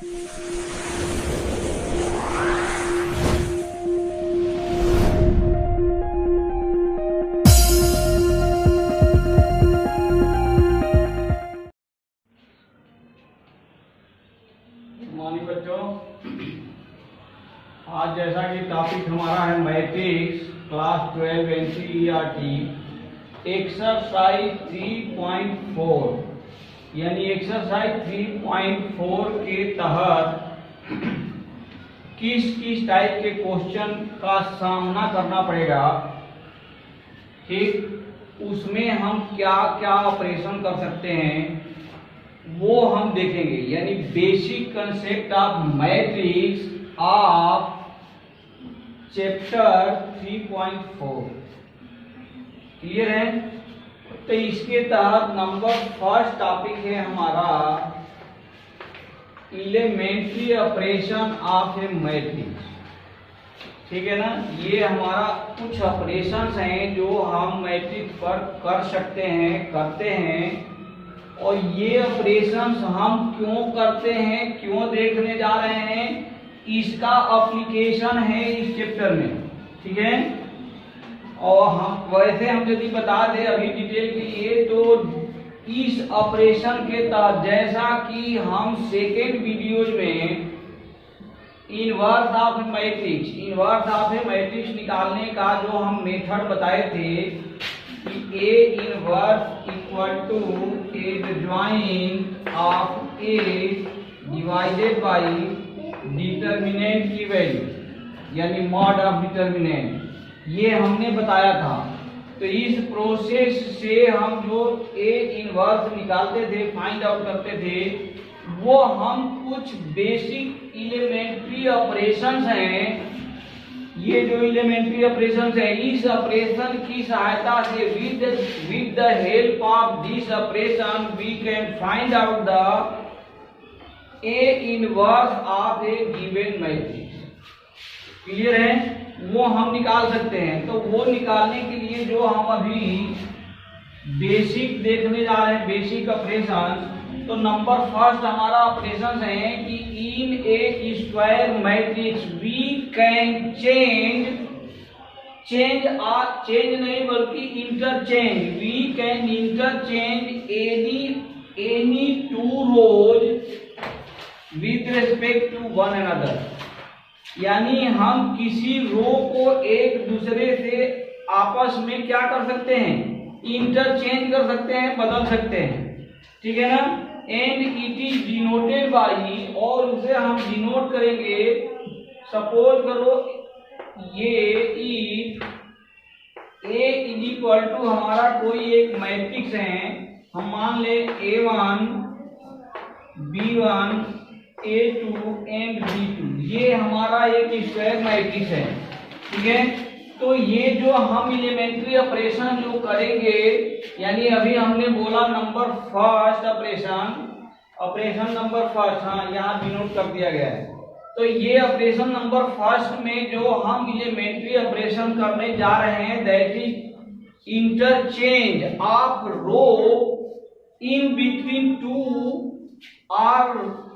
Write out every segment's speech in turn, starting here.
Morning बच्चों, आज जैसा कि टॉपिक हमारा है मैट्रिक्स क्लास 12 एनसीईआरटी एक्सरसाइज 3.4 यानी एक्सरसाइज 3.4 के तहत किस किस टाइप के क्वेश्चन का सामना करना पड़ेगा, ठीक, उसमें हम क्या क्या ऑपरेशन कर सकते हैं वो हम देखेंगे। यानी basic concept of matrix of chapter 3.4 clear है। तो इसके तहत नंबर फर्स्ट टॉपिक है हमारा elementary operation of a matrix, ठीक है ना। ये हमारा कुछ ऑपरेशंस हैं जो हम मैट्रिक्स पर कर सकते हैं, करते हैं, और ये ऑपरेशंस हम क्यों करते हैं, क्यों देखने जा रहे हैं, इसका एप्लीकेशन है इस चैप्टर में, ठीक है। और हम वैसे हम यदि बता दें अभी डिटेल के लिए, तो इस ऑपरेशन के तहत जैसा कि हम सेकेंड वीडियोज में इनवर्स ऑफ ए मैट्रिक्स निकालने का जो हम मेथड बताए थे कि A inverse equal to adjoint of A divided by determinant की वैल्यू यानी मॉड ऑफ डिटर्मिनेंट, ये हमने बताया था। तो इस प्रोसेस से हम जो ए इनवर्स निकालते थे, फाइंड आउट करते थे, वो हम कुछ बेसिक एलिमेंट्री ऑपरेशंस हैं। ये जो एलिमेंट्री ऑपरेशंस है, इस ऑपरेशन की सहायता से with the help of this operation we can find out the A inverse of a given matrix, clear है। वो हम निकाल सकते हैं। तो वो निकालने के लिए जो हम अभी बेसिक देखने जा रहे हैं, बेसिक ऑपरेशन, तो नंबर फर्स्ट हमारा ऑपरेशन है कि in a square matrix we can change नहीं बल्कि interchange, we can interchange any two rows with respect to one another. यानी हम किसी रो को एक दूसरे से आपस में क्या कर सकते हैं, इंटरचेंज कर सकते हैं, बदल सकते हैं, ठीक है ना। And it is denoted by, और उसे हम डिनोट करेंगे, सपोज करो ये ए इज इक्वल टू हमारा कोई एक मैट्रिक्स है, हम मान ले A1 B1 A2 and B2, ये हमारा एक स्क्वायर मैट्रिक्स है, ठीक है। तो ये जो हम एलिमेंट्री ऑपरेशन जो करेंगे, यानी अभी हमने बोला number first operation number first, हाँ यहाँ डिनोट कर दिया गया है। तो ये ऑपरेशन नंबर फर्स्ट में जो हम एलिमेंट्री ऑपरेशन करने जा रहे हैं, that is interchange of row in between two और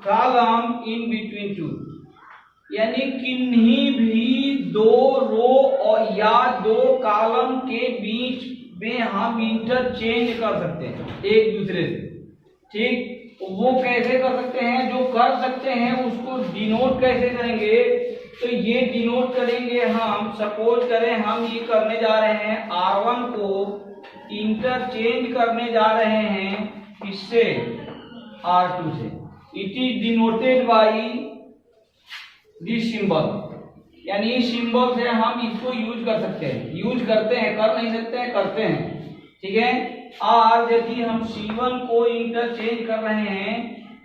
कॉलम इन बिटवीन टू, यानी किन्हीं भी दो रो और या दो कॉलम के बीच में हम इंटरचेंज कर सकते हैं एक दूसरे से, ठीक। वो कैसे कर सकते हैं, जो कर सकते हैं उसको डिनोट कैसे करेंगे, तो ये डिनोट करेंगे हम, सपोज करें हम ये करने जा रहे हैं R1 को इंटरचेंज करने जा रहे हैं इससे R2 से, it is denoted by this symbol, यानी इस सिंबल से हम इसको यूज कर सकते हैं, यूज करते हैं, कर नहीं सकते हैं, करते हैं, ठीक है। और यदि हम C1 को इंटरचेंज कर रहे हैं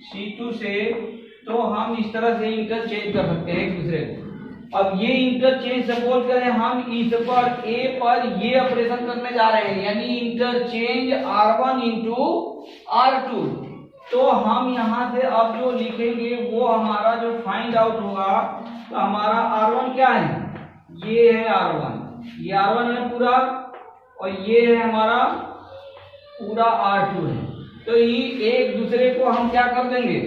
C2 से, तो हम इस तरह से इंटरचेंज कर सकते हैं एक दूसरे को। अब ये इंटरचेंज सपोज करें हम इस पर A पर ये ऑपरेशन करने जा रहे हैं, यानी इंटरचेंज R1 इंटू R2, तो हम यहाँ से अब जो लिखेंगे वो हमारा जो फाइंड आउट होगा, तो हमारा R1 क्या है, ये है R1, ये R1 है पूरा, और ये है हमारा पूरा R2 है। तो ये एक दूसरे को हम क्या कर देंगे,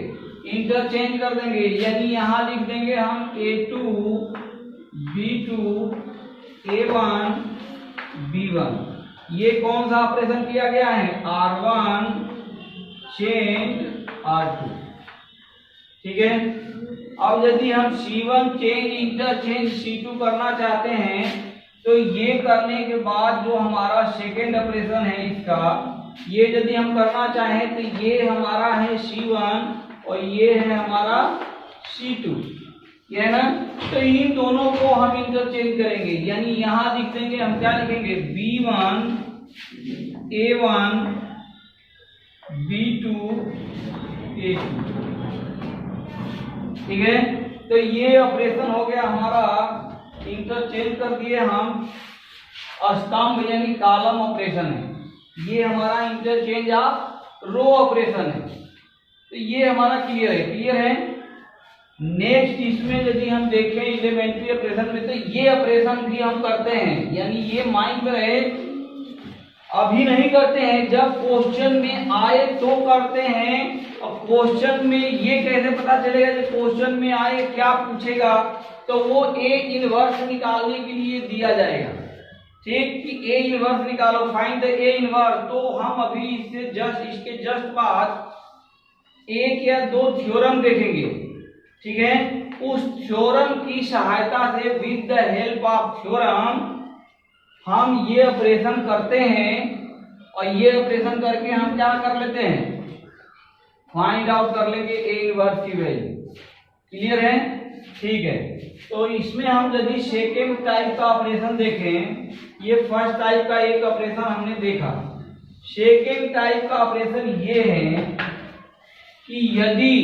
इंटरचेंज कर देंगे, यानी यहां लिख देंगे हम A2 B2 A1 B1। ये कौन सा ऑपरेशन किया गया है? R1 change R2। ठीक है। अब यदि हम C1 चेंज इंटरचेंज C2 करना चाहते हैं तो ये करने के बाद जो हमारा सेकेंड ऑपरेशन है इसका, ये यदि हम करना चाहें तो ये हमारा है C1 और ये है हमारा C2, ये है ना। तो इन दोनों को हम इंटरचेंज करेंगे, यानी यहां लिख देंगे हम, क्या लिखेंगे? B1 A1 B2 A2। ठीक है। तो ये ऑपरेशन हो गया हमारा, इंटरचेंज कर दिए हम, स्तंभ यानी कॉलम ऑपरेशन है। ये हमारा इंटरचेंज ऑफ रो ऑपरेशन है। तो ये हमारा क्लियर है, क्लियर है। नेक्स्ट इसमें यदि हम देखें एलिमेंट्री ऑपरेशन में, तो ये ऑपरेशन भी हम करते हैं, यानी ये माइंड में रहे, अभी नहीं करते हैं, जब क्वेश्चन में आए तो करते हैं। और क्वेश्चन में ये कैसे पता चलेगा जब क्वेश्चन में आए क्या पूछेगा? तो वो ए इनवर्स निकालने के लिए दिया जाएगा। ठीक, कि ए इनवर्स निकालो, फाइंड द ए इनवर्स। तो हम अभी इसके जस्ट बाद एक या दो थ्योरम देखेंगे। ठीक है। उस थ्योरम की सहायता से, with the help of theorem, हम ये ऑपरेशन करते हैं और ये ऑपरेशन करके हम क्या कर लेते हैं? फाइंड आउट कर लेंगे ए इनवर्स की वैल्यू। क्लियर है? ठीक है। तो इसमें हम यदि सेकेंड टाइप का ऑपरेशन देखें, ये फर्स्ट टाइप का एक ऑपरेशन हमने देखा। सेकेंड टाइप का ऑपरेशन ये है कि यदि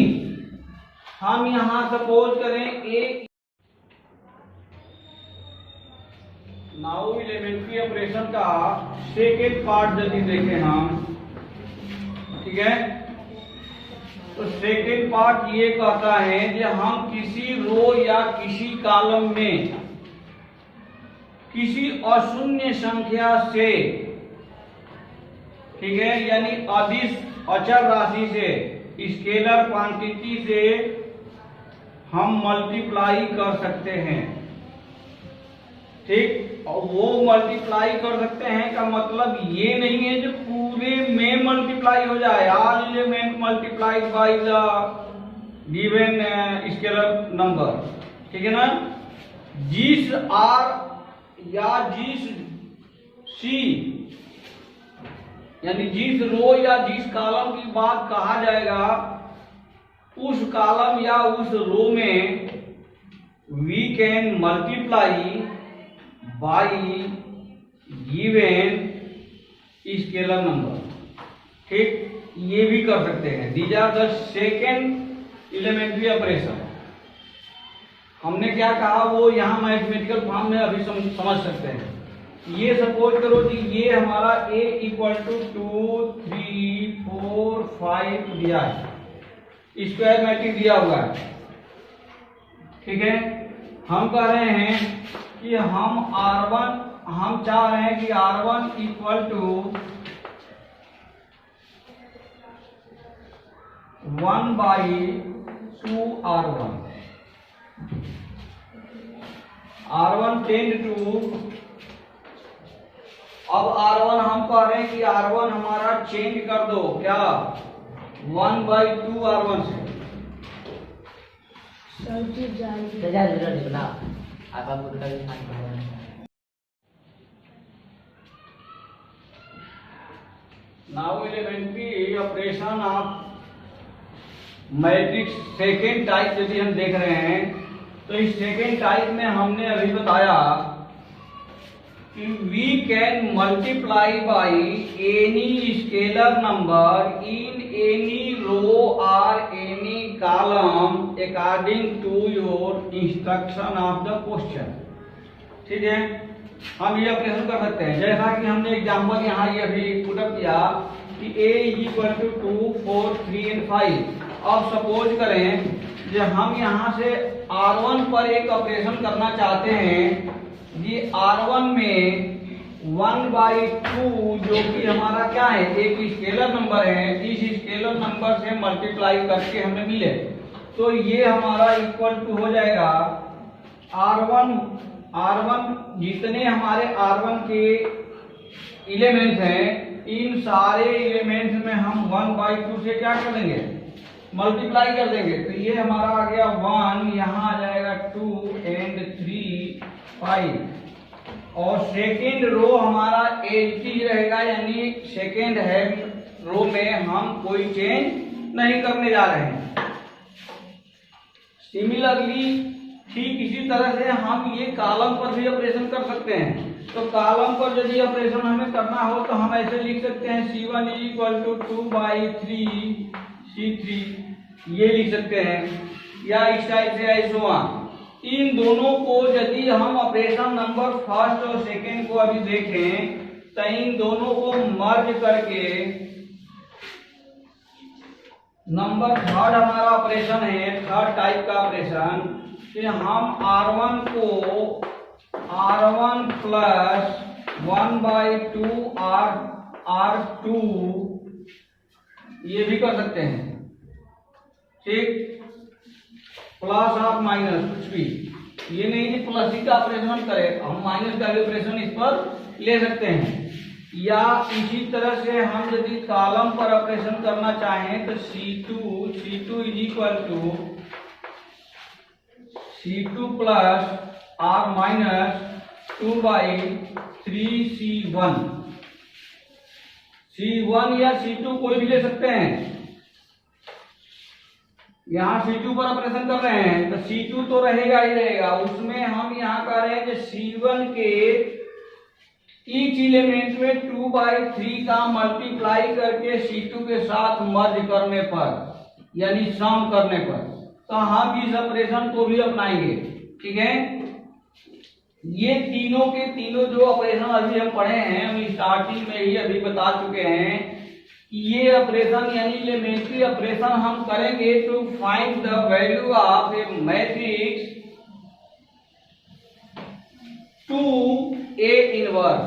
हम यहां सपोज करें एक नाउ एलिमेंट्री ऑपरेशन का सेकेंड पार्ट यदि देखें हम, ठीक है, तो सेकेंड पार्ट ये कहता है कि हम किसी रो या किसी कॉलम में किसी अशून्य संख्या से, ठीक है, यानी अदिश अचर राशि से, स्केलर क्वांटिटी से हम मल्टीप्लाई कर सकते हैं। ठीक, और वो मल्टीप्लाई कर सकते हैं का मतलब ये नहीं है जो पूरे में मल्टीप्लाई हो जाए, all element multiplied by the given scalar number. ठीक है ना। जिस आर या जिस सी, यानी जिस रो या जिस कॉलम की बात कहा जाएगा, उस कॉलम या उस रो में we can multiply by given scalar number. ठीक, ये भी कर सकते हैं। These are the second elementary operation. हमने क्या कहा वो यहाँ मैथमेटिकल फॉर्म में अभी समझ सकते हैं। ये सपोज करो कि ये हमारा a इक्वल टू 2 3 4 5 दिया है, स्क्वायर मैट्रिक्स दिया हुआ है। ठीक है। हम कह रहे हैं कि हम चाह रहे हैं कि R1 equal to 1/2 R1, R1 tend to, अब R1 हम कह रहे हैं कि R1 हमारा चेंज कर दो, क्या 1/2 R1 से। Now elementary operation of matrix second type यदि हम देख रहे हैं, तो इस सेकेंड टाइप में हमने अभी बताया कि we can multiply by any scalar number in any row और any column according to your instruction of the question. ठीक है। हम ये ऑपरेशन कर सकते हैं, जैसा कि हमने एग्जाम्पल यहाँ ये अभी पुटअप किया कि a इक्वल टू 2 4 3 एंड 5। अब सपोज करें कि हम यहाँ से R1 पर एक ऑपरेशन करना चाहते हैं। ये R1 में 1/2 जो कि हमारा क्या है, एक स्केलर नंबर है, इस स्केलर नंबर से मल्टीप्लाई करके हमें मिले, तो ये हमारा इक्वल टू हो जाएगा R1 जितने हमारे R1 के एलिमेंट्स हैं, इन सारे एलिमेंट्स में हम 1/2 से क्या कर देंगे, मल्टीप्लाई कर देंगे। तो ये हमारा आ गया 1, यहाँ आ जाएगा 2 एंड 3 5, और सेकेंड रो हमारा एज रहेगा, यानी सेकेंड है रो में हम कोई चेंज नहीं करने जा रहे हैं। सिमिलरली ठीक इसी तरह से हम ये कॉलम पर भी ऑपरेशन कर सकते हैं। तो कॉलम पर यदि ऑपरेशन हमें करना हो तो हम ऐसे लिख सकते हैं C1 = 2/3 C3, ये लिख सकते हैं, या इस टाइप से ऐसा। इन दोनों को यदि हम ऑपरेशन नंबर फर्स्ट और सेकेंड को अभी देखें तो इन दोनों को मर्ज करके नंबर थर्ड हमारा ऑपरेशन है, थर्ड टाइप का ऑपरेशन, कि हम R1 को R1 + 1/2 R2 ये भी कर सकते हैं, ठीक, प्लस और माइनस कुछ भी, ये नहीं कि प्लस ही का ऑपरेशन करें, हम माइनस का भी ऑपरेशन इस पर ले सकते हैं। या इसी तरह से हम यदि कॉलम पर ऑपरेशन करना चाहें तो C2 = C2 + R - 2/3 C1 या C2 कोई भी ले सकते हैं। यहाँ C2 पर ऑपरेशन कर रहे हैं तो C2 तो रहेगा ही रहेगा, उसमें हम यहाँ कह रहे हैं कि C1 के ईच एलिमेंट में 2/3 का मल्टीप्लाई करके C2 के साथ मर्ज करने पर, यानी सम करने पर, तो हम इस ऑपरेशन को भी अपनाएंगे, ठीक है। ये तीनों के तीनों जो ऑपरेशन अभी हम पढ़े हैं, हम स्टार्टिंग में ही अभी बता चुके हैं कि ये ऑपरेशन यानी एलिमेंट्री ऑपरेशन हम करेंगे to find the value of a matrix to A inverse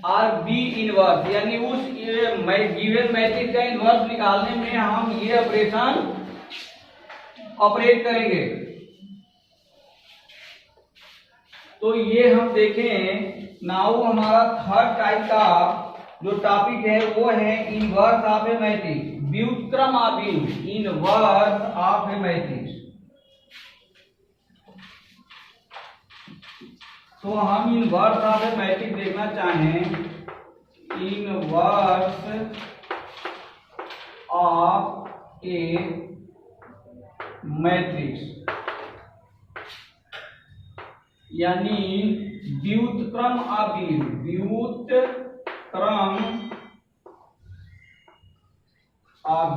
और B इनवर्स, यानी उस गिवन मैट्रिक्स का इनवर्स निकालने में हम ये ऑपरेशन ऑपरेट करेंगे। तो ये हम देखें नाउ हमारा थर्ड टाइप का जो टॉपिक है वो है इनवर्स ऑफ ए मैट्रिक्स, व्युत्क्रम of inverse of a matrix. तो हम इनवर्स ऑफ ए मैट्रिक्स देखना चाहें, इनवर्स ऑफ ए मैट्रिक्स यानी व्युत्क्रम ऑफ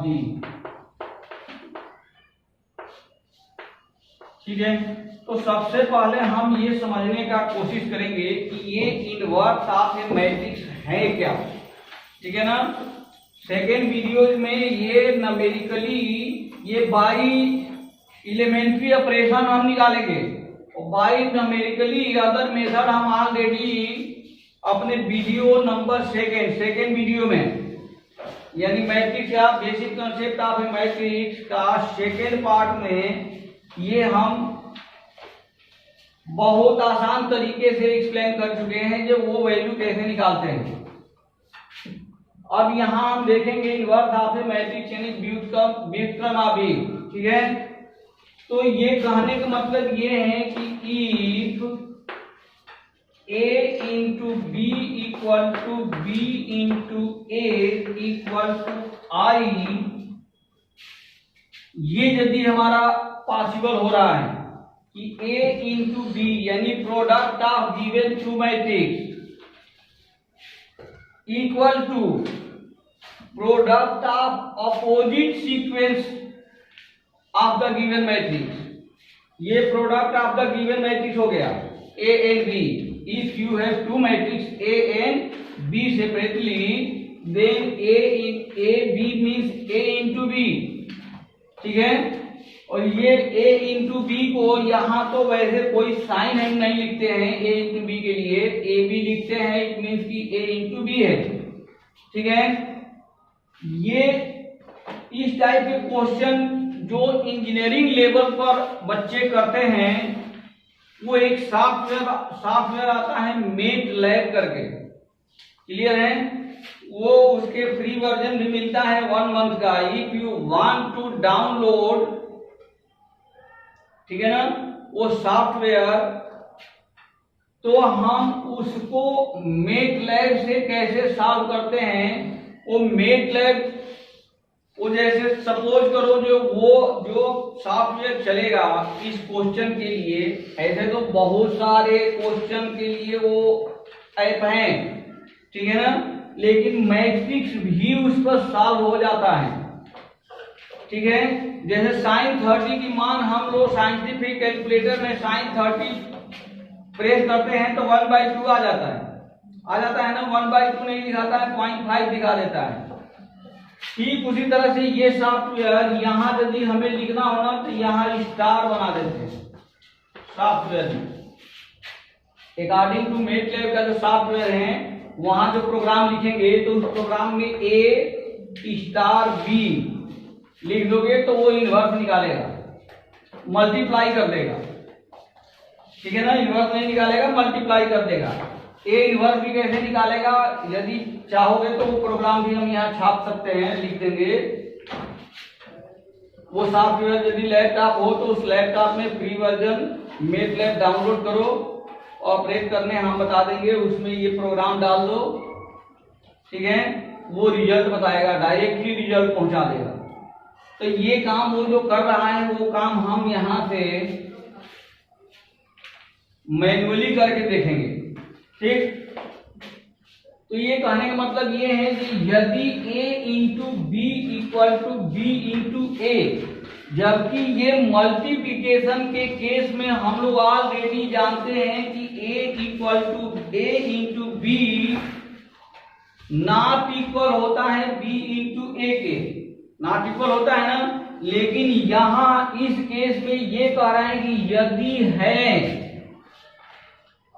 दी, ठीक है। तो सबसे पहले हम ये समझने का कोशिश करेंगे कि ये इनवर्स ऑफ ए मैट्रिक्स है क्या, ठीक है ना। सेकेंड वीडियो में ये न्यूमेरिकली ये बाई एलिमेंट्री ऑपरेशन हम निकालेंगे, और बाई न्यूमेरिकली अदर मेथड हम ऑलरेडी अपने वीडियो नंबर सेकेंड वीडियो में, यानी मैट्रिक्स या basic concept of a matrix का सेकेंड पार्ट में ये हम बहुत आसान तरीके से एक्सप्लेन कर चुके हैं जो वो वैल्यू कैसे निकालते हैं। अब यहाँ हम देखेंगे इनवर्स ऑफ ए मैट्रिक्स यानी व्युत्क्रम ऑफ ए, ठीक है। तो ये कहने का मतलब ये है कि if A into B equal to B into A equal to I, ये यदि हमारा पॉसिबल हो रहा है कि A into B यानी product of given two matrix equal to product of opposite sequence of the given matrix, ये product of the given matrix हो गया A and B। If you have two matrices A and B separately, then A B means A into B, ठीक है। और ये a into B को यहाँ तो वैसे कोई साइन हम नहीं लिखते हैं a इंटू बी के लिए, ए बी लिखते हैं, इट मीन्स कि a इंटू बी है। ठीक है, ये इस टाइप के क्वेश्चन जो इंजीनियरिंग लेवल पर बच्चे करते हैं, वो एक सॉफ्टवेयर आता है मेट लैब करके, क्लियर है, वो उसके फ्री वर्जन भी मिलता है 1 मंथ का। If you want to download, ठीक है ना, वो सॉफ्टवेयर, तो हम उसको मेट लैब से कैसे सॉल्व करते हैं, वो मेट लैब, वो जैसे सपोज करो जो सॉफ्टवेयर चलेगा इस क्वेश्चन के लिए, ऐसे तो बहुत सारे क्वेश्चन के लिए वो ऐप हैं, ठीक है ना, लेकिन मैट्रिक्स भी उस पर सॉल्व हो जाता है। ठीक है, जैसे sin 30 की मान हम लोग साइंटिफिक कैलकुलेटर में sin 30 प्रेस करते हैं तो 1/2 आ जाता है ना, 1/2 नहीं दिखाता है, 0.5 दिखा देता है। ठीक उसी तरह से ये सॉफ्टवेयर यहाँ यदि हमें लिखना होना तो यहाँ स्टार बना देते हैं सॉफ्टवेयर में। अकॉर्डिंग टू मेटलैब का जो सॉफ्टवेयर है, वहां जो प्रोग्राम लिखेंगे तो उस प्रोग्राम में a स्टार b लिख दोगे तो वो इनवर्स निकालेगा, मल्टीप्लाई कर देगा। ठीक है ना, इनवर्स नहीं निकालेगा, मल्टीप्लाई कर देगा। ए इनवर्स भी कैसे निकालेगा, यदि चाहोगे तो वो प्रोग्राम भी हम यहाँ छाप सकते हैं, लिख देंगे। वो सॉफ्टवेयर यदि लैपटॉप हो तो उस लैपटॉप में फ्री वर्जन मेटलैब डाउनलोड करो, ऑपरेट करने हम बता देंगे, उसमें ये प्रोग्राम डाल दो, ठीक है, वो रिजल्ट बताएगा, डायरेक्टली रिजल्ट पहुंचा देगा। तो ये काम वो जो कर रहा है, वो काम हम यहाँ से मैन्युअली करके देखेंगे। ठीक, तो ये कहने का मतलब ये है कि यदि a into B equal to B into A, जबकि ये मल्टीप्लिकेशन के केस में हम लोग ऑलरेडी जानते हैं कि a equal to A into B not equal होता है b इंटू ए के, नॉट इक्वल होता है ना। लेकिन यहां इस केस में ये कह रहा है कि यदि है,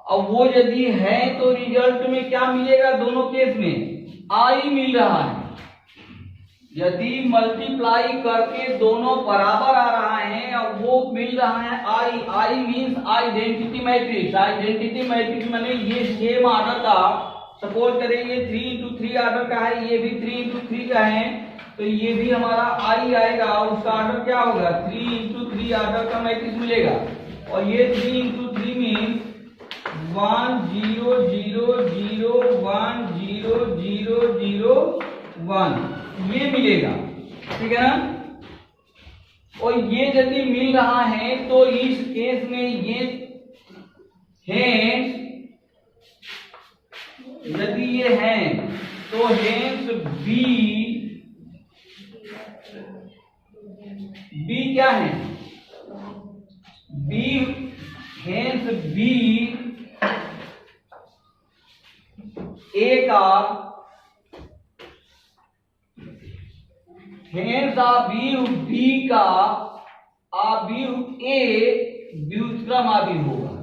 अब वो यदि है तो रिजल्ट में क्या मिलेगा, दोनों केस में आई मिल रहा है। यदि मल्टीप्लाई करके दोनों बराबर आ रहा है, अब वो मिल रहा है I, I means identity matrix. Identity matrix माने ये सेम ऑर्डर का, सपोज करें ये 3 इंटू 3 ऑर्डर का है, ये भी 3 इंटू 3 का है, तो ये भी हमारा आई आएगा, उसका ऑर्डर क्या होगा, 3 इंटू 3 ऑर्डर का मैट्रिक्स मिलेगा। और ये 3 इंटू 3 मीन्स 1 0 0 0 1 0 0 0 1, ये मिलेगा। ठीक है ना, और ये यदि मिल रहा है तो इस केस में ये हेंस, यदि ये है तो हेंस बी क्या है, बी हेंस बी ए का, हेंस बी का ए व्युत्क्रम आदि होगा,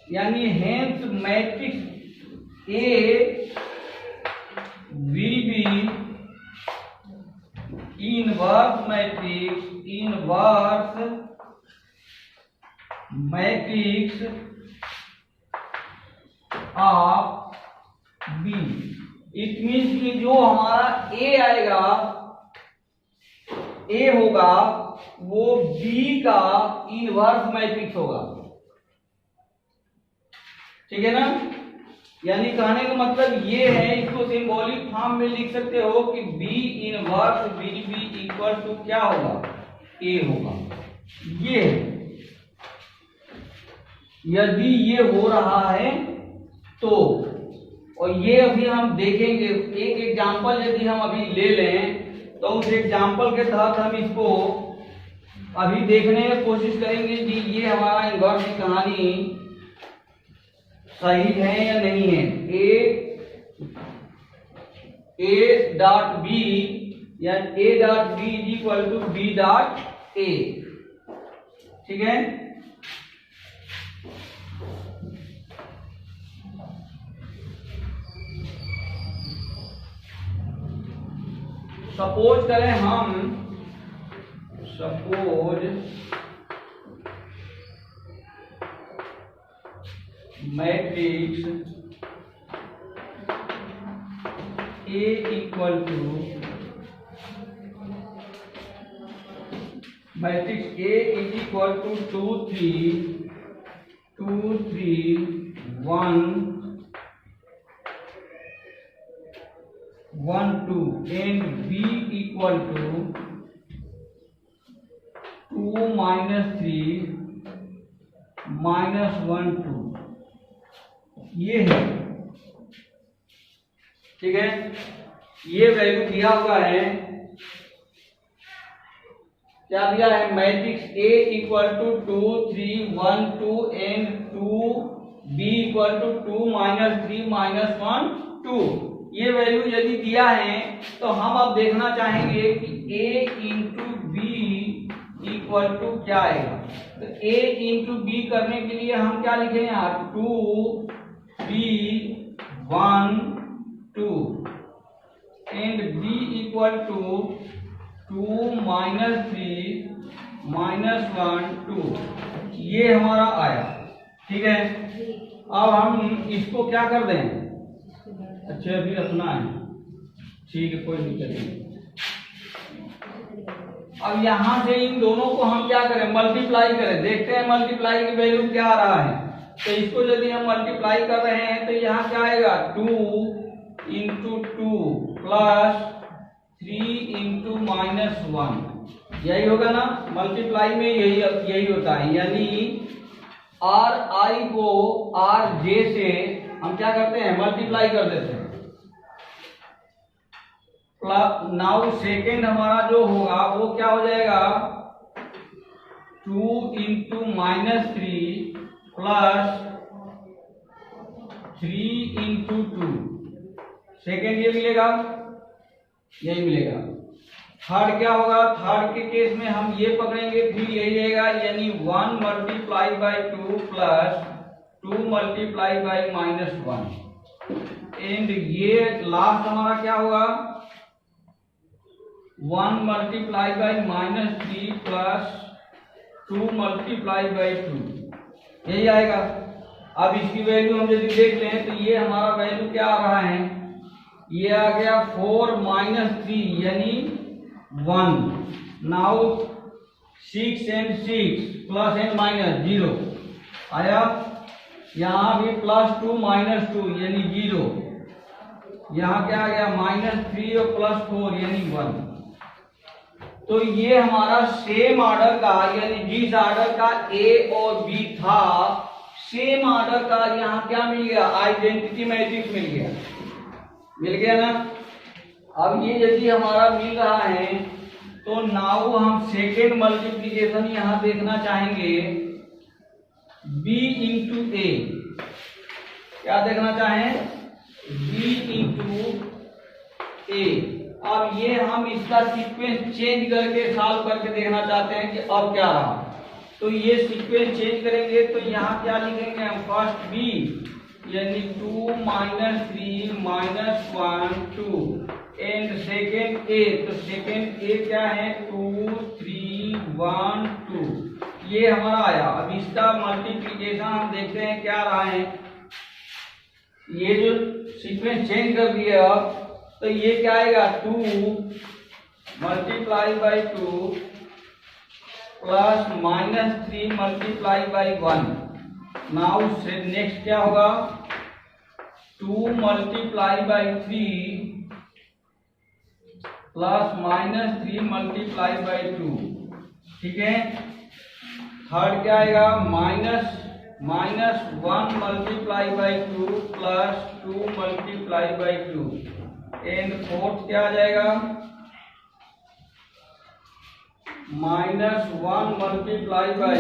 यानी hence matrix A will be inverse matrix of B. It means कि जो हमारा ए आएगा, ए होगा, वो बी का इनवर्स मैट्रिक्स होगा। ठीक है ना, यानी कहने का मतलब ये है, इसको सिंबॉलिक फॉर्म में लिख सकते हो कि B inverse will be equal to क्या होगा, ए होगा। ये यदि ये हो रहा है तो, और ये अभी हम देखेंगे, एक एग्जांपल यदि हम अभी ले लें तो उस एग्जांपल के तहत हम इसको अभी देखने की कोशिश करेंगे कि ये हमारा इनवर्स की कहानी सही है या नहीं है। ए डॉट बी या A dot B is equal to B dot A, ठीक है। सपोज करें हम, suppose matrix A equal to, matrix A is equal to 2 3 2 3 1 1 2 and B equal to 2 -3 -1 2, ये है, ठीक है। ये वैल्यू दिया हुआ है, क्या दिया है, matrix A equal to 2 3 1 2 and 2 B equal to 2 -3 -1 2। ये वैल्यू यदि दिया है तो हम अब देखना चाहेंगे कि A into B equal to क्या आएगा। तो A इंटू बी करने के लिए हम क्या लिखेंगे यहाँ, 2 B 1 2 and B equal to 2 -3 -1 2, ये हमारा आया, ठीक है। अब हम इसको क्या कर दें, अच्छा अभी रखना है, ठीक है, कोई दिक्कत नहीं। अब यहां से इन दोनों को हम क्या करें, मल्टीप्लाई करें, देखते हैं मल्टीप्लाई की वैल्यू क्या आ रहा है। तो इसको यदि हम मल्टीप्लाई कर रहे हैं तो यहाँ क्या आएगा, 2 इंटू 2 प्लस 3 इंटू -1, यही होगा ना। मल्टीप्लाई में यही होता है, यानी आर आई को आर जे से हम क्या करते हैं, मल्टीप्लाई कर देते हैं। नाउ सेकेंड हमारा जो होगा वो क्या हो जाएगा, 2 इंटू -3 प्लस 3 इंटू 2, सेकेंड ये मिलेगा, यही मिलेगा। थर्ड क्या होगा, थर्ड के केस में हम ये पकड़ेंगे, फिर यही रहेगा, यानी 1 multiply by 2 plus 2 multiply by -1 and ये लास्ट हमारा क्या होगा, 1 multiply by -3 plus 2 multiply by 2, यही आएगा। अब इसकी वैल्यू हम यदि देख लें तो ये हमारा वैल्यू क्या आ रहा है, ये आ गया 4 -3 यानी 1। Now 6 and 6 plus and minus 0 आया, यहाँ भी +2 -2 यानी 0, यहाँ क्या आ गया -3 और +4 यानी 1। तो ये हमारा सेम ऑर्डर का, यानी जिस ऑर्डर का ए और बी था, सेम ऑर्डर का यहाँ क्या मिल गया, आइडेंटिटी मैट्रिक्स मिल गया ना। अब ये यदि हमारा मिल रहा है तो नाउ हम सेकेंड मल्टीप्लीकेशन यहाँ देखना चाहेंगे, b इंटू ए, क्या देखना चाहें, b इंटू ए। अब ये हम इसका सीक्वेंस चेंज करके सॉल्व करके देखना चाहते हैं कि अब क्या रहा। तो ये सीक्वेंस चेंज करेंगे तो यहाँ क्या लिखेंगे हम, फर्स्ट b यानी 2 -3 -1 2 एंड सेकेंड ए, तो सेकेंड ए क्या है, 2 3 1 2, ये हमारा आया। अब इसका मल्टीप्लीकेशन हम देखते हैं क्या रहा है, ये जो सीक्वेंस चेंज कर दिया अब, तो ये क्या आएगा, 2 multiply by 2 plus -3 multiply by 1। Now से नेक्स्ट क्या होगा, 2 multiply by 3 plus -3 multiply by 2, ठीक है। थर्ड क्या आएगा, -1 multiply by 2 plus 2 multiply by 2 and fourth क्या आ जाएगा, -1 multiply by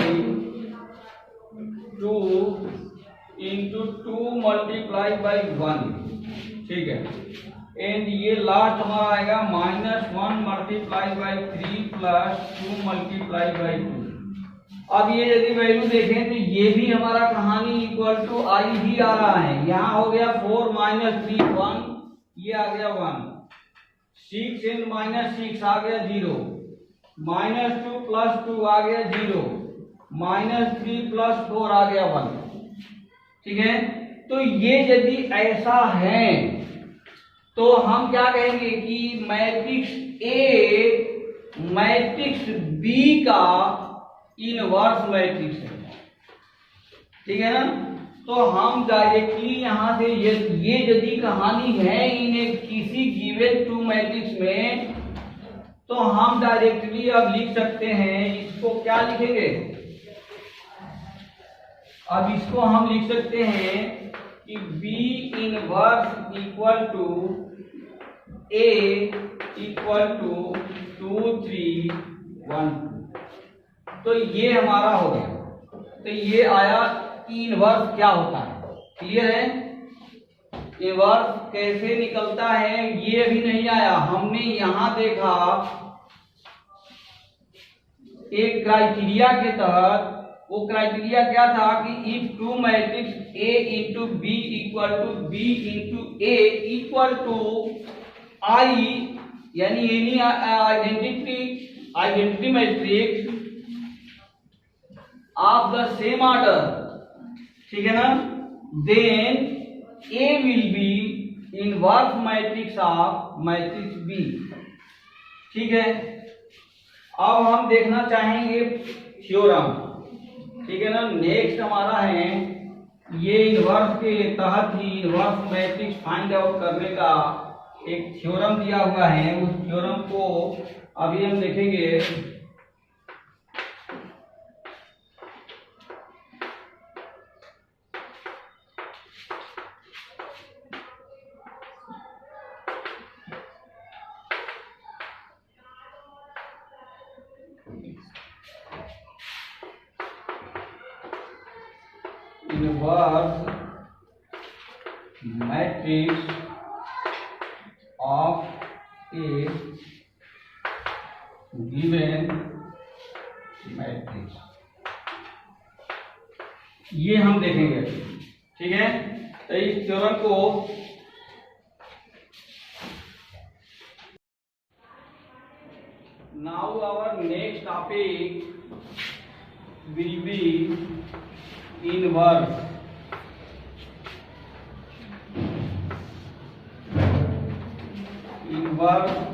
2 into 2 multiply by 1, ठीक है। एंड ये लास्ट हमारा आएगा -1 multiply by 3 plus 2 multiply by 2। अब ये यदि वैल्यू देखें तो ये भी हमारा कहानी इक्वल टू आई ही आ रहा है। यहाँ हो गया 4 - 3 1, ये आ गया 1, 6 एंड -6 आ गया 0, -2 + 2 आ गया 0, -3 + 4 आ गया 1। ठीक है, तो ये यदि ऐसा है तो हम क्या कहेंगे कि मैट्रिक्स ए मैट्रिक्स बी का इनवर्स मैट्रिक्स है। ठीक है ना, तो हम डायरेक्टली यहां से ये यदि कहानी है इन एक किसी गिवन टू मैट्रिक्स में, तो हम डायरेक्टली अब लिख सकते हैं, इसको क्या लिखेंगे, अब इसको हम लिख सकते हैं कि B inverse equal to A equal to 2 3 1 2। तो ये हमारा हो गया। तो ये आया इनवर्स क्या होता है, क्लियर है। इनवर्स कैसे निकलता है ये अभी नहीं आया, हमने यहां देखा एक क्राइटेरिया के तहत। वो क्राइटेरिया क्या था कि if two matrix A into B equal to B into A equal to I, यानी any identity matrix of the same order, ठीक है ना, then A will be inverse matrix of matrix B। ठीक है, अब हम देखना चाहेंगे थ्योरम। ठीक है ना, नेक्स्ट हमारा है ये इनवर्स के तहत ही इनवर्स मैट्रिक्स फाइंड आउट करने का एक थ्योरम दिया हुआ है। उस थ्योरम को अभी हम देखेंगे। Inverse matrix of a given matrix, ये हम देखेंगे। ठीक है, तो इस थ्योरम को now our next topic will be inverse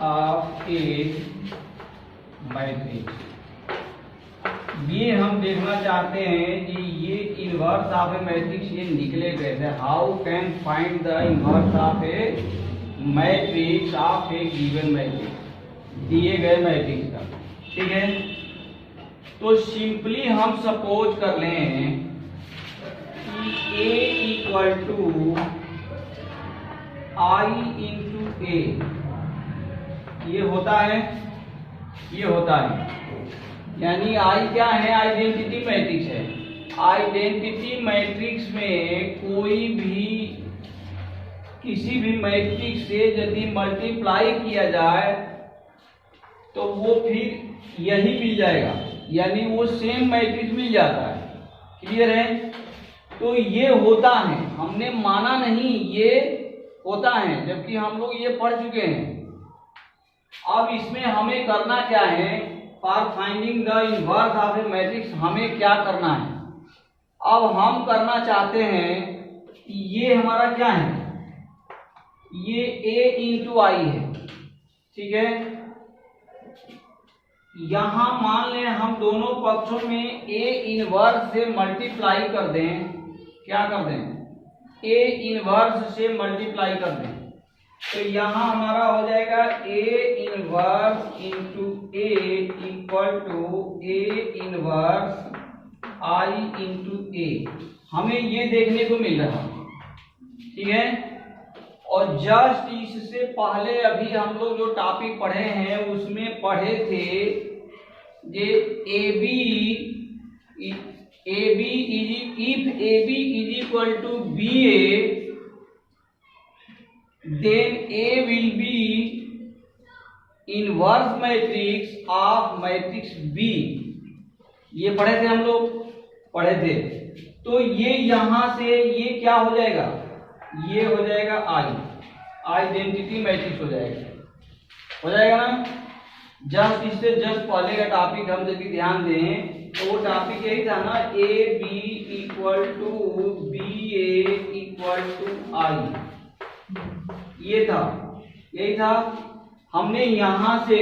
of a matrix. ये हम देखना चाहते हैं कि ये इनवर्स ऑफ ए मैट्रिक्स ये निकले कैसे, how can find the inverse of a matrix of a given matrix, दिए गए मैट्रिक्स का। ठीक है, तो सिंपली हम सपोज कर लें कि A equal to I into A, ये होता है, ये होता है, यानी I क्या है, आइडेंटिटी मैट्रिक्स है। आइडेंटिटी मैट्रिक्स में कोई भी किसी भी मैट्रिक्स से यदि मल्टीप्लाई किया जाए तो वो फिर यही मिल जाएगा, यानी वो सेम मैट्रिक्स मिल जाता है। क्लियर है, तो ये होता है, हमने माना नहीं, ये होता है, जबकि हम लोग ये पढ़ चुके हैं। अब इसमें हमें करना क्या है, for finding the inverse of a matrix हमें क्या करना है। अब हम करना चाहते हैं कि ये हमारा क्या है, ये A इंटू आई है। ठीक है, यहां मान लें हम दोनों पक्षों में A इनवर्स से मल्टीप्लाई कर दें, क्या कर दें, A इनवर्स से मल्टीप्लाई कर दें, तो यहां हमारा हो जाएगा A inverse into A equal to A inverse I into A। हमें ये देखने को मिल रहा है। ठीक है, और जस्ट इससे पहले अभी हम लोग जो टॉपिक पढ़े हैं उसमें पढ़े थे ये if AB is equal to BA, then A will be inverse matrix of matrix B। ये पढ़े थे हम लोग, पढ़े थे। तो ये यहां से ये क्या हो जाएगा, ये हो जाएगा आइडेंटिटी मैट्रिक्स हो जाएगा ना। जस्ट इससे जस्ट पहले का टॉपिक हम यदि ध्यान दें तो वो टॉपिक यही था ना, A B equal to B A equal to I, ये था, यही था। हमने यहां से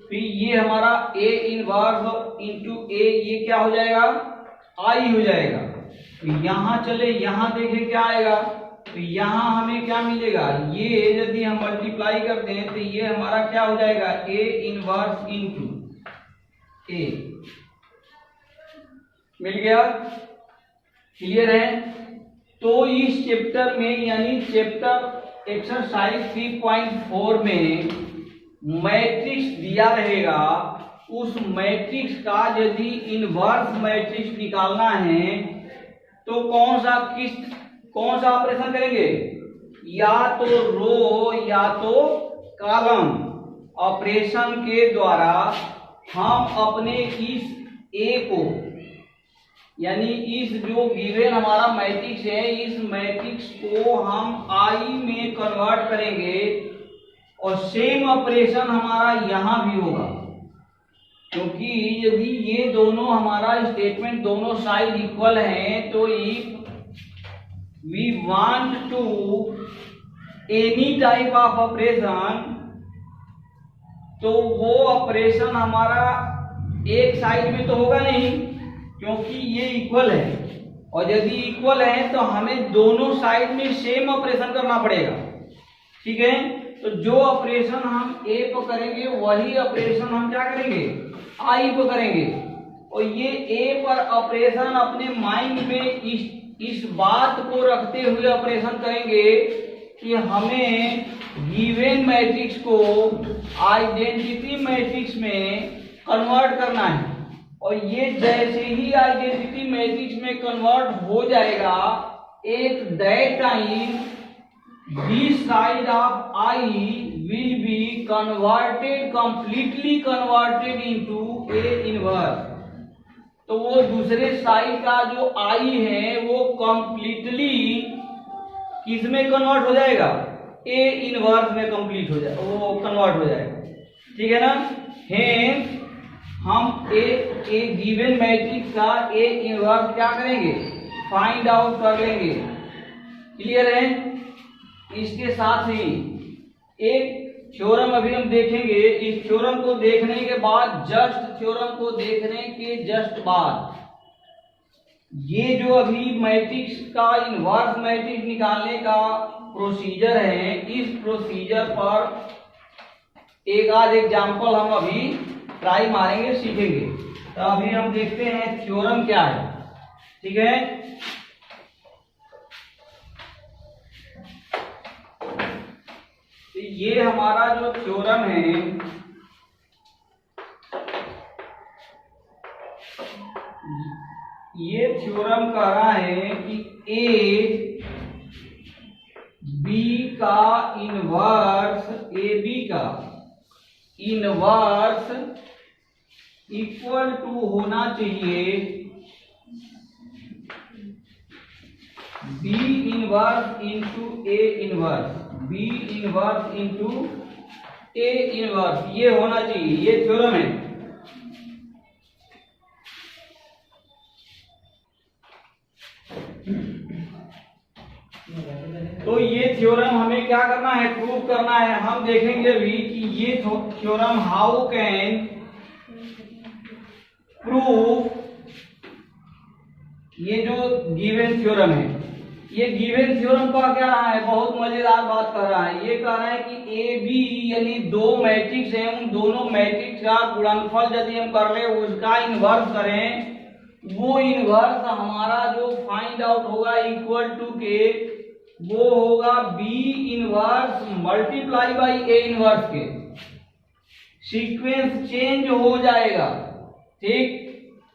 फिर ये हमारा ए इनवर्स इंटू ए, ये क्या हो जाएगा, आई हो जाएगा। तो यहां चले, यहां देखें क्या आएगा, तो यहां हमें क्या मिलेगा, ये यदि हम मल्टीप्लाई करते हैं तो ये हमारा क्या हो जाएगा, ए इनवर्स इंटू ए, मिल गया। क्लियर है। तो इस चैप्टर में यानी चैप्टर एक्सरसाइज 3.4 में मैट्रिक्स दिया रहेगा, उस मैट्रिक्स का यदि इनवर्स मैट्रिक्स निकालना है तो कौन सा ऑपरेशन करेंगे, या तो रो या तो कॉलम ऑपरेशन के द्वारा हम अपने इस ए को, यानी इस जो गिवन हमारा मैट्रिक्स है, इस मैट्रिक्स को हम आई में कन्वर्ट करेंगे और सेम ऑपरेशन हमारा यहां भी होगा। क्योंकि यदि ये दोनों हमारा स्टेटमेंट दोनों साइड इक्वल हैं, तो if we want to any type of operation, तो वो ऑपरेशन हमारा एक साइड में तो होगा नहीं, क्योंकि ये इक्वल है। और यदि इक्वल है तो हमें दोनों साइड में सेम ऑपरेशन करना पड़ेगा। ठीक है। तो जो ऑपरेशन हम ए पर करेंगे वही ऑपरेशन हम क्या करेंगे, आई पर करेंगे। और ये ए पर ऑपरेशन अपने माइंड में इस बात को रखते हुए ऑपरेशन करेंगे कि हमें गिवन मैट्रिक्स को आइडेंटिटी मैट्रिक्स में कन्वर्ट करना है। और ये जैसे ही आइडेंटिटी मैट्रिक्स में कन्वर्ट हो जाएगा, at that time this side of I will be completely converted into A inverse। तो वो दूसरे साइड का जो I है वो completely किस में कन्वर्ट हो जाएगा, A इनवर्स में कंप्लीट हो जाएगा, वो कन्वर्ट हो जाएगा। ठीक है ना। हेंस हम ए गिवन मैट्रिक्स का A इनवर्स क्या करेंगे, फाइंड आउट कर लेंगे। क्लियर है। इसके साथ ही एक थ्योरम अभी हम देखेंगे। इस थ्योरम को देखने के बाद, जस्ट थ्योरम को देखने के जस्ट बाद, ये जो अभी मैट्रिक्स का इनवर्स मैट्रिक्स निकालने का प्रोसीजर है, इस प्रोसीजर पर एक आध एग्जांपल हम अभी ट्राई मारेंगे, सीखेंगे। तो अभी हम देखते हैं थ्योरम क्या है। ठीक है। ये हमारा जो थ्योरम है, ये थ्योरम कह रहा है कि ए बी का इनवर्स, ए बी का इनवर्स इक्वल टू होना चाहिए B inverse into A inverse, B inverse into A inverse, ये होना चाहिए। ये थ्योरम है। तो ये थ्योरम हमें क्या करना है, प्रूव करना है। हम देखेंगे भी कि ये थ्योरम हाउ कैन प्रूव, ये जो गिवन थ्योरम है, ये गिवन थ्योरम का क्या रहा है, बहुत मजेदार बात कर रहा है। ये कह रहा है कि ए बी यानी दो मैट्रिक्स हैं, उन दोनों मैट्रिक्स का गुणनफल यदि हम कर ले, उसका इनवर्स करें, वो इनवर्स हमारा जो फाइंड आउट होगा इक्वल टू के, वो होगा B inverse multiply by A inverse के। सीक्वेंस चेंज हो जाएगा। ठीक।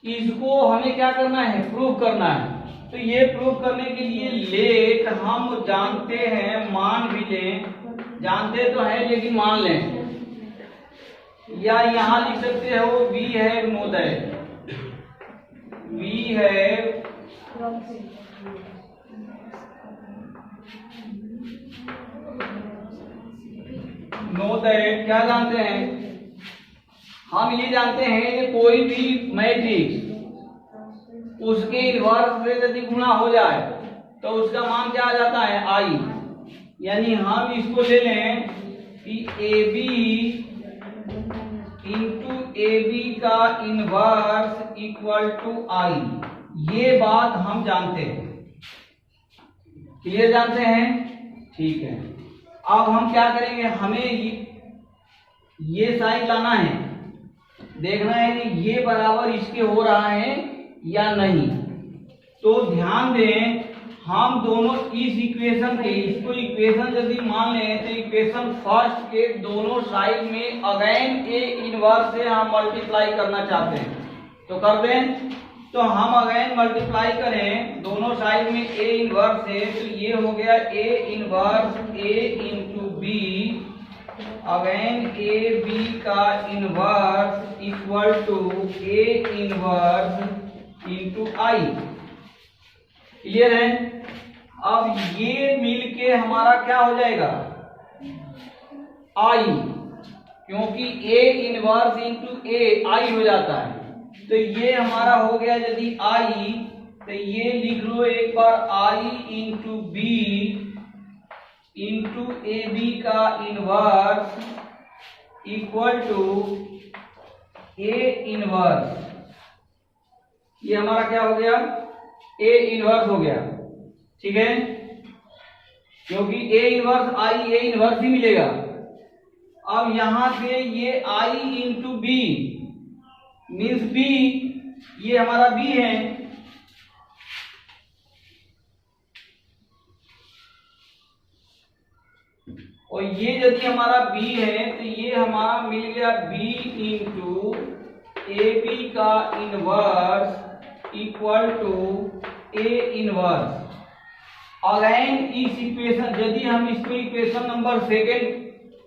इसको हमें क्या करना है, प्रूव करना है। तो ये प्रूव करने के लिए लेट हम जानते हैं, मान भी लें जानते तो है लेकिन मान लें, या यहां लिख सकते हो we have know that, we have know that. क्या जानते हैं हम? ये जानते हैं कि कोई भी मैट्रिक्स उसके इन्वर्स से यदि गुणा हो जाए तो उसका मान क्या आ जाता है? आई। यानी हम इसको ले लें कि A B into A B का इन्वर्स इक्वल टू आई। ये बात हम जानते हैं, क्लियर? जानते हैं, ठीक है। अब हम क्या करेंगे, हमें ये साइन लाना है, देखना है कि ये बराबर इसके हो रहा है या नहीं। तो ध्यान दें, हम दोनों इस इक्वेशन के, इसको इक्वेशन यदि मान लें तो इक्वेशन फर्स्ट के दोनों साइड में अगेन ए इनवर्स से हम मल्टीप्लाई करना चाहते हैं, तो कर दें। तो हम अगेन मल्टीप्लाई करें दोनों साइड में ए इनवर्स से, तो ये हो गया A inverse A into B, again A B का inverse equal to A inverse into I. Clear है? अब ये मिलके हमारा क्या हो जाएगा? आई, क्योंकि ए इनवर्स इंटू ए आई हो जाता है। तो ये हमारा हो गया यदि आई, तो ये लिख लो एक बार, I into B into A B का inverse equal to A inverse. ये हमारा क्या हो गया? ए इनवर्स हो गया, ठीक है? क्योंकि A inverse I, A inverse ही मिलेगा। अब यहां से ये आई इंटू बी मीन्स बी, ये हमारा बी है, और ये यदि हमारा बी है तो ये हमारा मिल गया बी इंटू ए बी का inverse equal to A inverse. Again इस इक्वेशन, यदि हम इसको इक्वेशन नंबर सेकेंड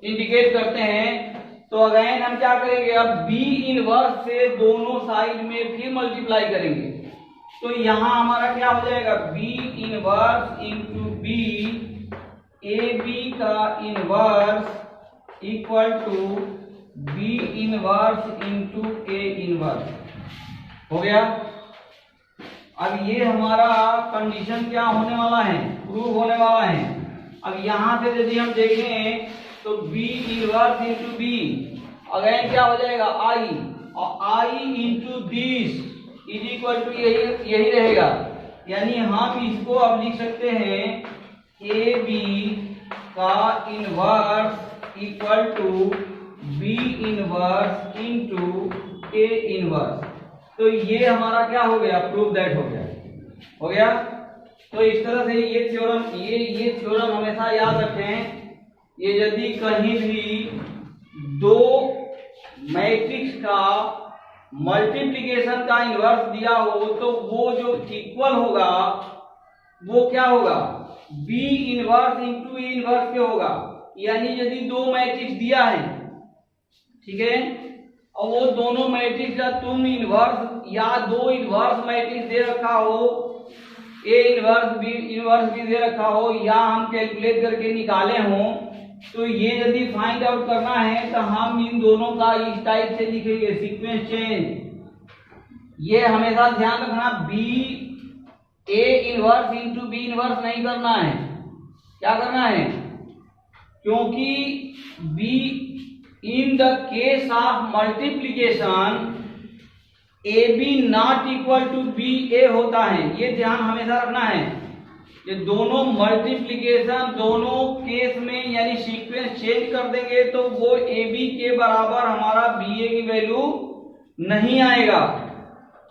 इंडिकेट करते हैं तो अगेन हम क्या करेंगे? अब बी इनवर्स से दोनों साइड में फिर मल्टीप्लाई करेंगे, तो यहां हमारा क्या हो जाएगा? B inverse into B A B का inverse equal to B inverse into A inverse. हो गया। अब ये हमारा कंडीशन क्या होने वाला है? प्रूव होने वाला है। अब यहां से यदि हम देखें तो B inverse into B again क्या हो जाएगा? आई, और I into this is equal to यही रहेगा। यानी हम इसको अब लिख सकते हैं ए बी का inverse equal to B inverse into A inverse. तो ये हमारा क्या हो गया? प्रूव दैट हो गया। हो गया। तो इस तरह से ये थ्योरम हमेशा याद रखें। ये यदि कहीं भी दो मैट्रिक्स का मल्टीप्लिकेशन का इनवर्स दिया हो तो वो जो इक्वल होगा वो क्या होगा? B inverse into A inverse के होगा। यानी यदि दो मैट्रिक्स दिया है, ठीक है, और वो दोनों मैट्रिक्स का तुम इनवर्स या दो इनवर्स मैट्रिक्स दे रखा हो, ए इनवर्स भी दे रखा हो, या हम कैलकुलेट करके निकाले हों, तो ये यदि फाइंड आउट करना है तो हम इन दोनों का इस टाइप से लिखेंगे, सीक्वेंस चेंज। ये हमेशा ध्यान रखना, B A inverse into B inverse नहीं करना है। क्या करना है? क्योंकि B in the case of multiplication A B not equal to B A होता है। ये ध्यान हमेशा रखना है। ये दोनों मल्टीप्लिकेशन दोनों केस में यानी सीक्वेंस चेंज कर देंगे तो वो ए बी के बराबर हमारा बी ए की वैल्यू नहीं आएगा,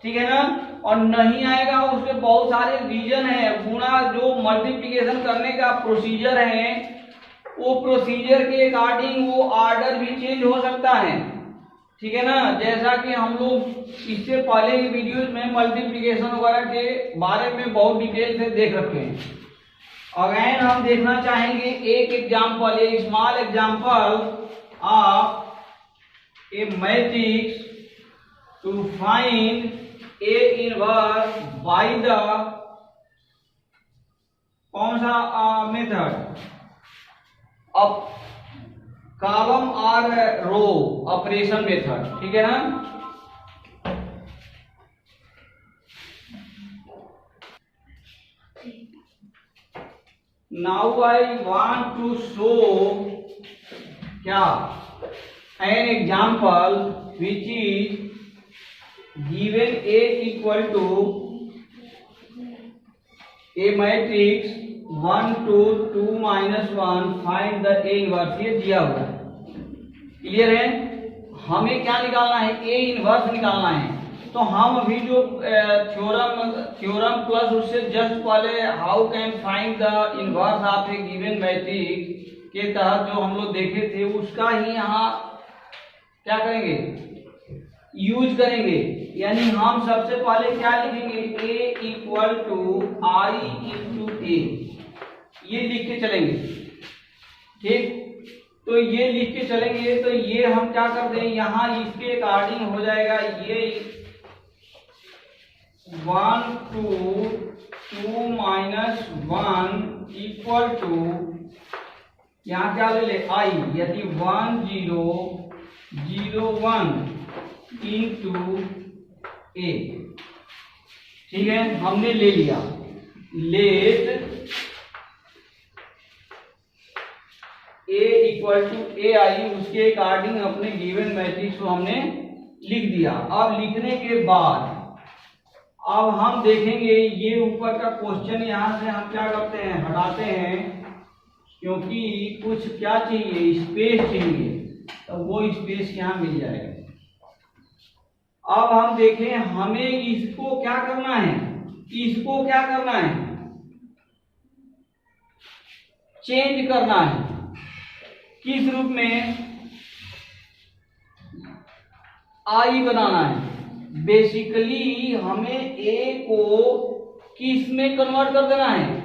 ठीक है ना? और नहीं आएगा उसके बहुत सारे रीजन है। गुणा जो मल्टीप्लिकेशन करने का प्रोसीजर है वो प्रोसीजर के अकॉर्डिंग वो ऑर्डर भी चेंज हो सकता है, ठीक है ना? जैसा कि हम लोग इससे पहले की वीडियोस में मल्टीप्लिकेशन वगैरह के बारे में बहुत डिटेल से देख रखे हैं। अगेन हम देखना चाहेंगे एक example, a small example of a matrix to find a inverse by the कौन सा मेथड, अब कॉलम और रो ऑपरेशन मेथड, ठीक है ना। Now I want to show क्या an example which is given A equal to a matrix 1 2 2 minus 1 find the A inverse, ये दिया हुआ है, क्लियर है। हमें क्या निकालना है, A इनवर्स निकालना है। तो हम अभी जो थ्योरम प्लस उससे जस्ट पहले how can find the inverse of a given matrix के तहत जो हम लोग देखे थे उसका ही यहाँ क्या करेंगे, यूज करेंगे। यानी हम सबसे पहले क्या लिखेंगे, ए इक्वल टू आई इंटू ए, ये लिख के चलेंगे, ठीक। तो ये लिख के चलेंगे तो ये हम क्या करते हैं, यहाँ इसके अकॉर्डिंग हो जाएगा ये 1 2 2 माइनस 1 इक्वल टू, यहाँ क्या ले ले आई, यदि 1 0 0 1 इंटू ए, ठीक है, हमने ले लिया। लेट ए इक्वल टू ए आई, उसके अकॉर्डिंग अपने गिवन मैट्रिक्स को हमने लिख दिया। अब लिखने के बाद अब हम देखेंगे ये ऊपर का क्वेश्चन यहाँ से हम क्या करते हैं, हटाते हैं, क्योंकि कुछ क्या चाहिए, स्पेस चाहिए, तो वो स्पेस यहाँ मिल जाएगा। अब हम देखें हमें इसको क्या करना है, इसको क्या करना है, चेंज करना है। किस रूप में, आई बनाना है। बेसिकली हमें ए को किस में कन्वर्ट कर देना है,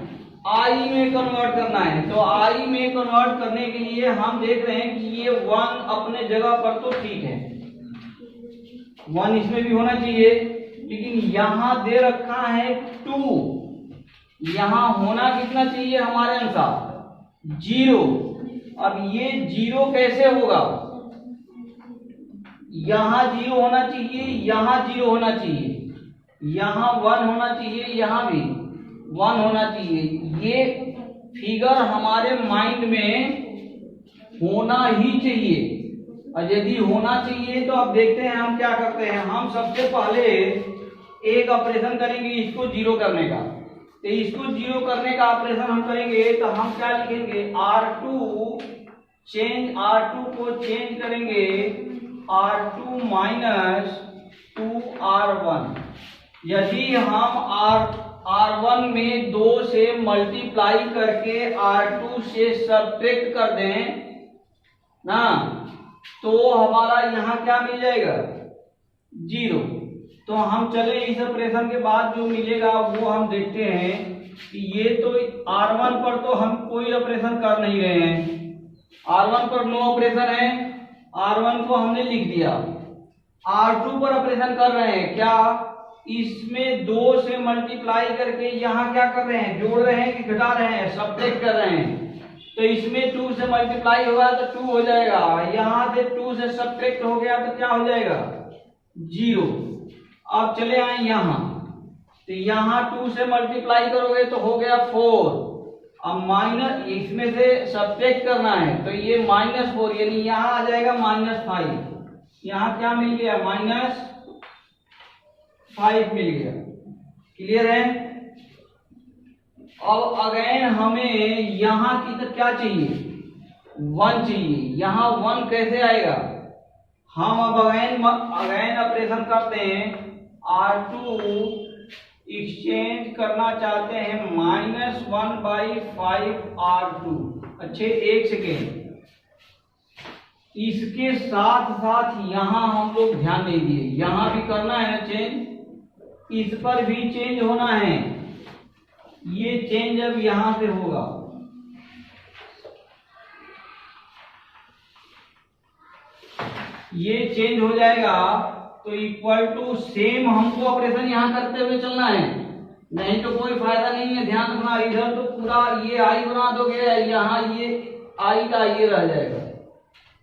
आई में कन्वर्ट करना है। तो आई में कन्वर्ट करने के लिए हम देख रहे हैं कि ये 1 अपने जगह पर तो ठीक है, 1 इसमें भी होना चाहिए, लेकिन यहां दे रखा है 2, यहां होना कितना चाहिए हमारे अनुसार 0। अब ये 0 कैसे होगा, यहां 0 होना चाहिए, यहां 0 होना चाहिए, यहां 1 होना चाहिए, यहां भी 1 होना चाहिए। ये फिगर हमारे माइंड में होना ही चाहिए। और यदि होना चाहिए तो अब देखते हैं हम क्या करते हैं। हम सबसे पहले एक ऑपरेशन करेंगे इसको 0 करने का। तो इसको 0 करने का ऑपरेशन हम करेंगे तो हम क्या लिखेंगे, R2 चेंज, R2 को चेंज करेंगे R2 माइनस 2R1। यदि हम R1 में 2 से मल्टीप्लाई करके R2 से सब्ट्रैक्ट कर दें ना, तो हमारा यहाँ क्या मिल जाएगा 0। तो हम चले इस ऑपरेशन के बाद जो मिलेगा वो हम देखते हैं कि ये तो R1 पर तो हम कोई ऑपरेशन कर नहीं रहे हैं, R1 पर नो ऑपरेशन है, R1 को हमने लिख दिया। R2 पर ऑपरेशन कर रहे हैं, क्या इसमें 2 से मल्टीप्लाई करके यहाँ क्या कर रहे हैं, जोड़ रहे हैं कि घटा रहे हैं, सब्ट्रैक्ट कर रहे हैं। तो इसमें 2 से मल्टीप्लाई होगा तो 2 हो जाएगा, यहाँ से 2 से सब्ट्रैक्ट हो गया तो क्या हो जाएगा 0। अब चले आए यहाँ, तो यहाँ 2 से मल्टीप्लाई करोगे तो हो गया 4। अब माइनस इसमें से सब्ट्रैक्ट करना है तो ये -4, यानी यहाँ आ जाएगा -5। यहाँ क्या मिल गया, -5 मिल गया। क्लियर है। अब अगेन हमें यहाँ की तो क्या चाहिए 1 चाहिए, यहाँ 1 कैसे आएगा, हम अब अगेन ऑपरेशन करते हैं। R2 एक्सचेंज करना चाहते हैं -1/5 R2। अच्छे, एक सेकेंड, इसके साथ साथ यहां हम लोग ध्यान नहीं दिए, यहां भी करना है ना चेंज, इस पर भी चेंज होना है। ये चेंज अब यहां से होगा, ये चेंज हो जाएगा तो इक्वल टू सेम हमको ऑपरेशन यहां करते हुए चलना है, नहीं तो कोई फायदा नहीं है। ध्यान रखना, इधर तो पूरा ये आई बना दोगे, यहाँ ये आई का ये रह जाएगा।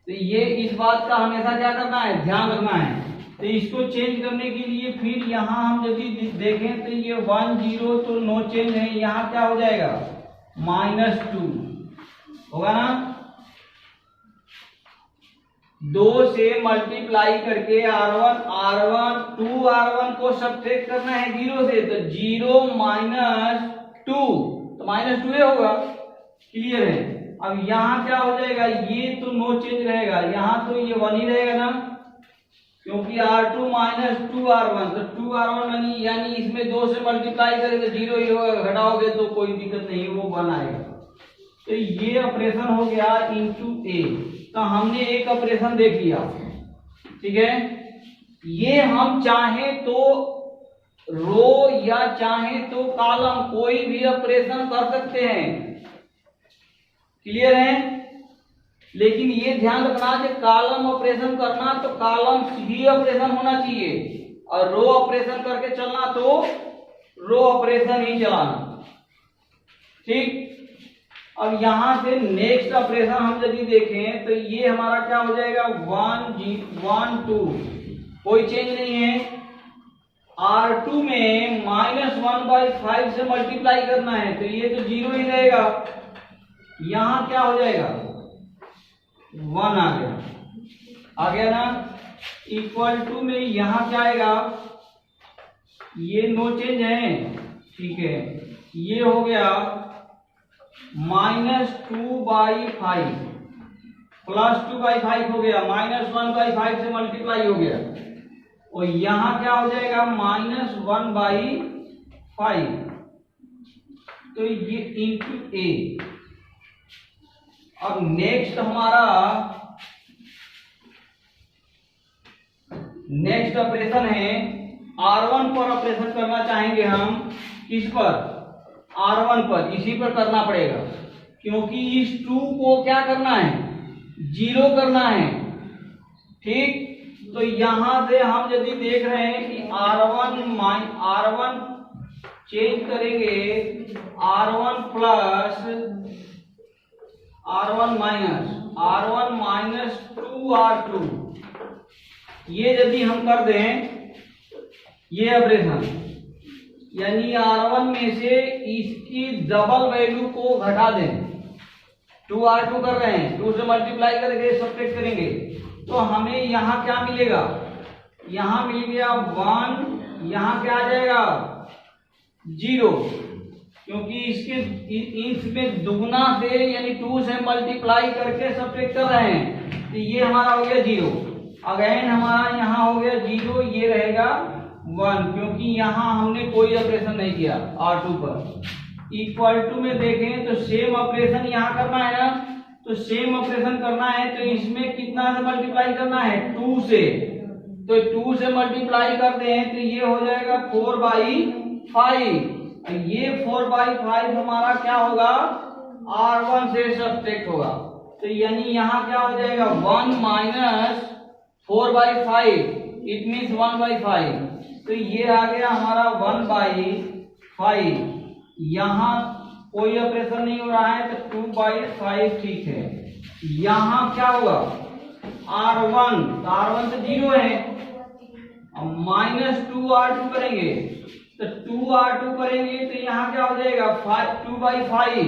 तो ये इस बात का हमेशा क्या करना है, ध्यान रखना है। तो इसको चेंज करने के लिए फिर यहाँ हम यदि देखें तो ये 1 0 तो नो चेंज है, यहाँ क्या हो जाएगा -2 होगा ना। 2 से मल्टीप्लाई करके R1 2 R1 को सब्ट्रैक्ट करना है 0 से, तो 0 - 2 तो -2 होगा। क्लियर है। अब यहाँ क्या हो जाएगा, ये तो नो चेंज रहेगा, यहाँ तो ये 1 ही रहेगा ना, क्योंकि R2 - 2 R1 तो 2 R1 बनी, यानी इसमें 2 से मल्टीप्लाई करें तो 0 ही होगा, घटाओगे तो कोई दिक्कत नहीं, वो 1 आएगा। तो ये ऑपरेशन हो गया इनटू ए। तो हमने एक ऑपरेशन देख लिया, ठीक है। ये हम चाहे तो रो या चाहे तो कॉलम कोई भी ऑपरेशन कर सकते हैं। क्लियर है। लेकिन ये ध्यान रखना कि कॉलम ऑपरेशन करना तो कॉलम ही ऑपरेशन होना चाहिए, और रो ऑपरेशन करके चलना तो रो ऑपरेशन ही चलाना। ठीक। अब यहां से नेक्स्ट ऑपरेशन हम यदि देखें तो ये हमारा क्या हो जाएगा 1 2 कोई चेंज नहीं है। R2 में -1/5 से मल्टीप्लाई करना है तो ये तो 0 ही रहेगा, यहां क्या हो जाएगा 1 आ गया ना। इक्वल टू में यहां क्या आएगा, ये नो चेंज है, ठीक है। ये हो गया -2/5 प्लस 2/5 हो गया, -1/5 से मल्टीप्लाई हो गया, और यहां क्या हो जाएगा -1/5, तो ये इंटू ए। अब नेक्स्ट हमारा नेक्स्ट ऑपरेशन है R1 पर ऑपरेशन करना चाहेंगे हम। किस पर, R1 पर, इसी पर करना पड़ेगा, क्योंकि इस 2 को क्या करना है 0 करना है। ठीक। तो यहां से हम यदि देख रहे हैं कि R1 चेंज करेंगे R1 plus R1 minus 2R2, ये यदि हम कर दें ये ऑपरेशन, यानी R1 में से इसकी डबल वैल्यू को घटा दें, 2R2 कर रहे हैं, 2 से मल्टीप्लाई करके सब्ट्रैक्ट करेंगे, तो हमें यहाँ क्या मिलेगा, यहाँ मिल गया 1, यहाँ क्या आ जाएगा 0, क्योंकि इसमें दुगना से यानी 2 से मल्टीप्लाई करके सब्ट्रैक्ट कर रहे हैं, तो ये हमारा हो गया 0। अगेन हमारा यहाँ हो गया 0, ये रहेगा 1, क्योंकि यहाँ हमने कोई ऑपरेशन नहीं किया R2 पर। इक्वल टू में देखें तो सेम ऑपरेशन यहाँ करना है ना, तो सेम ऑपरेशन करना है तो इसमें कितना से मल्टीप्लाई करना है 2 से, तो 2 से मल्टीप्लाई करते हैं तो ये हो जाएगा 4/5, ये 4/5 हमारा क्या होगा R1 से सब्ट्रैक्ट होगा, तो यानी यहाँ क्या हो जाएगा 1 माइनस 4/5, इट मीन्स 1/5, तो ये आ गया हमारा 1/5। यहाँ कोई ऑपरेशन नहीं हो रहा है तो 2/5 ठीक है। यहाँ क्या होगा R1, तो R1 तो 0 है, -2R2 करेंगे तो 2R2 करेंगे तो यहाँ क्या हो जाएगा 2/5,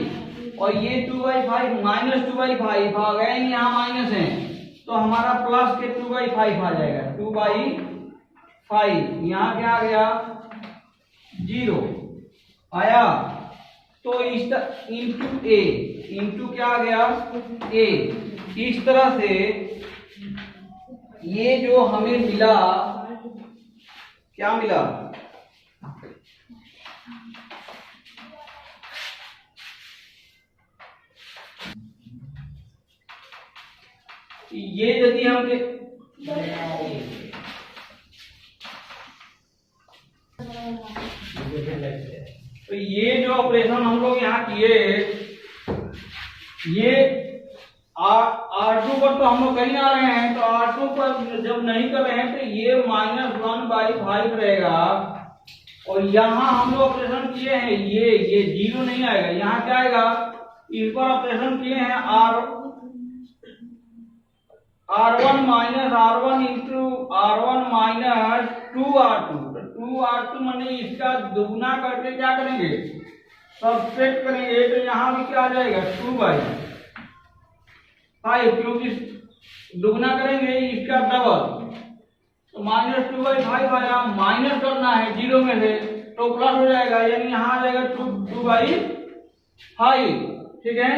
और ये 2/5 -2/5 आ गया, यहाँ माइनस है तो हमारा प्लस के 2/5 आ जाएगा, 2/5, यहाँ क्या आ गया 0 आया। तो इस इंटू ए, इंटू क्या आ गया ए। इस तरह से ये जो हमें मिला, क्या मिला ये यदि हम तो ये जो ऑपरेशन हम लोग यहाँ किए, ये R2 पर तो हम लोग कहीं आ रहे हैं, तो R2 पर जब नहीं कर रहे हैं तो ये -1/5 रहेगा। और यहाँ हम लोग ऑपरेशन किए हैं, ये 0 नहीं आएगा, यहाँ क्या आएगा, इस पर ऑपरेशन किए हैं R1 minus R1 into R1 minus 2R2। तो 2R2 माने इसका दुगना करके क्या करेंगे, सब्ट्रैक्ट करेंगे, तो यहाँ भी क्या आ जाएगा 2/5, क्योंकि दुगना करेंगे इसका डबल, तो -2/5 आया, माइनस करना है 0 में से तो प्लस हो जाएगा, यानी यहाँ आ जाएगा 2/5। ठीक है,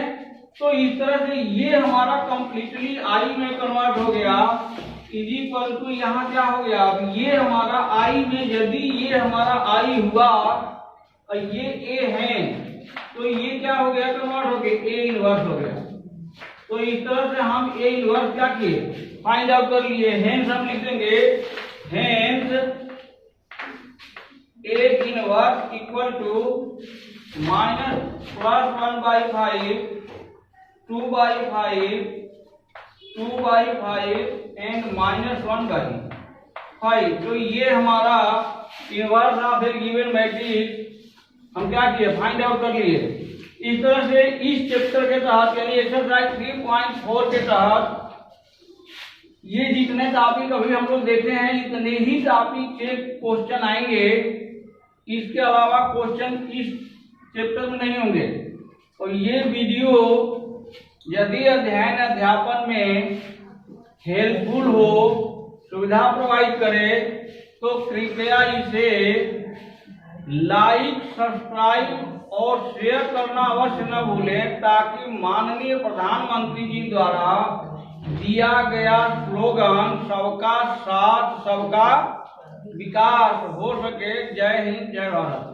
तो इस तरह से ये हमारा कंप्लीटली आई में कन्वर्ट हो गया, इज इक्वल टू यहाँ क्या हो गया, अब ये हमारा आई में यदि ये हमारा आई हुआ और ये ए है, तो ये क्या हो गया, कन्वर्ट हो गया, ए इनवर्स हो गया। तो इस तरह से हम ए इनवर्स क्या किए, फाइंड आउट कर लिए। हेंस हम लिख देंगे, hence A inverse equal to -+1/5 2/5 and -1/5। तो ये हमारा inverse of a given matrix हम क्या किए, फाइंड आउट कर लिए। इस तरह से इस चैप्टर के तहत यानी एक्सरसाइज 3.4 के तहत ये जितने टॉपिक अभी हम लोग देखे हैं, इतने ही टॉपिक के क्वेश्चन आएंगे, इसके अलावा क्वेश्चन इस चैप्टर में नहीं होंगे। और ये वीडियो यदि अध्ययन अध्यापन में हेल्पफुल हो, सुविधा प्रोवाइड करे, तो कृपया इसे लाइक, सब्सक्राइब और शेयर करना अवश्य न भूलें, ताकि माननीय प्रधानमंत्री जी द्वारा दिया गया स्लोगन सबका साथ सबका विकास हो सके। जय हिंद, जय भारत।